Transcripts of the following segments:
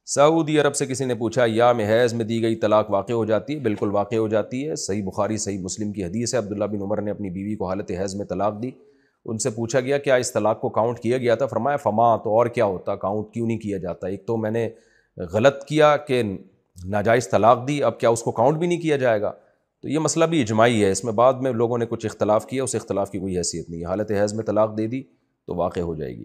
سعودی عرب سے کسی نے پوچھا ایام حیض میں دی گئی طلاق واقع ہو جاتی ہے؟ بالکل واقع ہو جاتی ہے، صحیح بخاری صحیح مسلم کی حدیث ہے، عبداللہ بن عمر نے اپنی بیوی کو حالت حیض میں طلاق دی، ان سے پوچھا گیا کیا اس طلاق کو کاؤنٹ کیا گیا تھا؟ فرمایا فما، تو اور کیا ہوتا، کاؤنٹ کیوں نہیں کیا جاتا؟ ایک تو میں نے غلط کیا کہ ناجائز طلاق دی، اب کیا اس کو کاؤنٹ بھی نہیں کیا جائے گا؟ تو یہ مسئلہ بھی اجماعی ہے، اس میں بعد میں لوگوں نے کچھ اختلاف کیا، اس اختلاف کی کوئی حیثیت نہیں ہے، حالت حیض میں طلاق دے دی تو واقع ہو جائے گی۔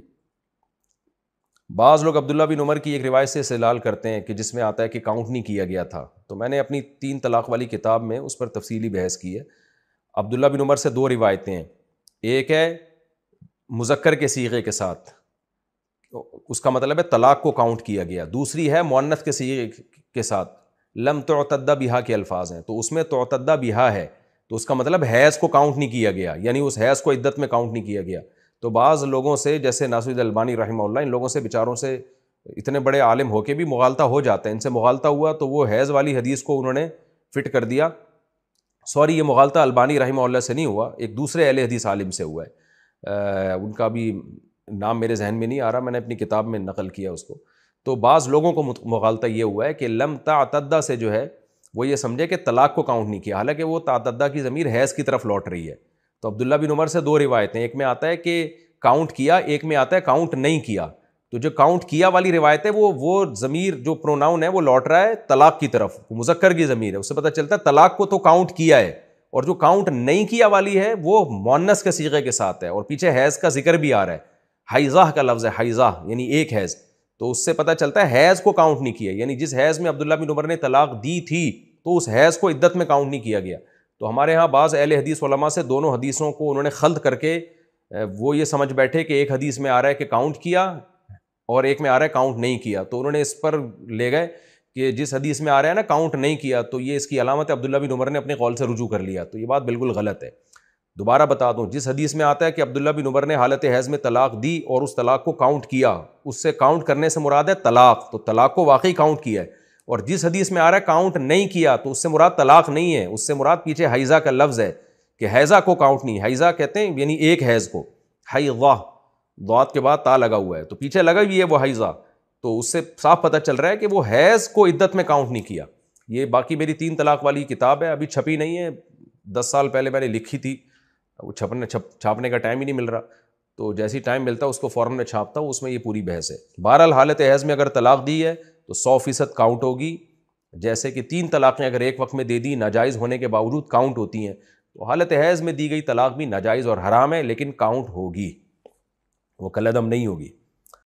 بعض لوگ عبداللہ بن عمر کی ایک روایت سے استدلال کرتے ہیں کہ جس میں آتا ہے کہ کاؤنٹ نہیں کیا گیا تھا، تو میں نے اپنی 3 طلاق والی کتاب میں اس پر تفصیلی بحث کی ہے۔ عبداللہ بن عمر سے 2 روایتیں ہیں، ایک ہے مذکر کے صیغے کے ساتھ، اس کا مطلب ہے طلاق کو کاؤنٹ کیا گیا، دوسری ہے مؤنث کے صیغے کے ساتھ، لم تعتد بہا کے الفاظ ہیں، تو اس میں تعتد بہا ہے تو اس کا مطلب حیض کو کاؤنٹ نہیں کیا گیا، یعنی اس حیض کو عدت میں کاؤنٹ نہیں کیا گیا۔ تو بعض لوگوں سے جیسے ناصر البانی رحمہ اللہ، ان لوگوں سے بیچاروں سے اتنے بڑے عالم ہو کے بھی مغالطہ ہو جاتا ہے، ان سے مغالطہ ہوا تو وہ حیض والی حدیث کو انہوں نے فٹ کر دیا۔ سوری، یہ مغالطہ البانی رحمہ اللہ سے نہیں ہوا، ایک دوسرے اہل حدیث عالم سے ہوا ہے، ان کا بھی نام میرے ذہن میں نہیں آ رہا، میں نے اپنی کتاب میں نقل کیا اس کو۔ تو بعض لوگوں کو مغالطہ یہ ہوا ہے کہ لم تعتدہ سے جو ہے وہ یہ سمجھے کہ طلاق کو کاؤنٹ نہیں کیا، حالانکہ وہ تعتدہ کی ضمیر حیض کی طرف لوٹ رہی ہے۔ تو عبداللہ بن عمر سے 2 روایتیں، ایک میں آتا ہے کہ کاؤنٹ کیا، ایک میں آتا ہے کاؤنٹ نہیں کیا۔ تو جو کاؤنٹ کیا والی روایت ہے وہ ضمیر جو پروناؤن ہے وہ لوٹ رہا ہے طلاق کی طرف، مذکر کی ضمیر ہے، اس سے پتہ چلتا ہے طلاق کو تو کاؤنٹ کیا ہے، اور جو کاؤنٹ نہیں کیا والی ہے وہ مؤنث کے صیغے کے ساتھ ہے، اور پیچھے حیض کا ذکر بھی آ رہا ہے، حیضہ کا لفظ ہے، حیضہ یعنی ایک حیض، تو اس سے پتہ چلتا ہے حیض کو کاؤنٹ نہیں کیا، یعنی جس حیض میں عبداللہ بن عمر نے طلاق دی تھی تو اس حیض کو عدت میں کاؤنٹ نہیں کیا گیا۔ تو ہمارے ہاں بعض اہل حدیث علماء سے دونوں حدیثوں کو انہوں نے خلط کر کے وہ یہ سمجھ بیٹھے کہ ایک حدیث میں آ رہا ہے کہ کاؤنٹ کیا اور ایک میں آ رہا ہے کاؤنٹ نہیں کیا، تو انہوں نے اس پر لے گئے کہ جس حدیث میں آ رہا ہے نا کاؤنٹ نہیں کیا تو یہ اس کی علامت ہے، عبداللہ بن عمر نے اپنے قول سے رجوع کر لیا، تو یہ بات بالکل غلط ہے۔ دوبارہ بتا دوں، جس حدیث میں آتا ہے کہ عبداللہ بن عمر نے حالت حیض میں طلاق دی اور اس طلاق کو کاؤنٹ کیا، اس سے کاؤنٹ کرنے سے مراد ہے طلاق، تو طلاق کو واقعی کاؤنٹ کیا ہے، اور جس حدیث میں آ رہا ہے کاؤنٹ نہیں کیا تو اس سے مراد طلاق نہیں ہے، اس سے مراد پیچھے حیضہ کا لفظ ہے کہ حیضہ کو کاؤنٹ نہیں، حیضہ کہتے ہیں یعنی ایک حیض کو، حیضہ ضاد کے بعد تا لگا ہوا ہے تو پیچھے لگا ہوئی ہے وہ حیضہ، تو اس سے صاف پتہ چل رہا ہے کہ وہ حیض کو عدت میں کاؤنٹ نہیں کیا۔ یہ باقی میری 3 طلاق والی کتاب ہے، ابھی چھپی نہیں ہے، 10 سال پہلے میں نے لکھی تھی، وہ چھاپنے کا ٹائم ہی نہیں مل رہا، تو جیسی ٹائم ملتا ہے اس کو فوراً میں چھاپتا ہوں، اس میں یہ پوری بحث ہے۔ بہرحال حالت حیض میں اگر طلاق دی ہے تو 100% کاؤنٹ ہوگی، جیسے کہ 3 طلاقیں اگر ایک وقت میں دے دی ناجائز ہونے کے باوجود کاؤنٹ ہوتی ہیں، تو حالت حیض میں دی گئی طلاق بھی ناجائز اور حرام ہے لیکن کاؤنٹ ہوگی، وہ کالعدم نہیں ہوگی۔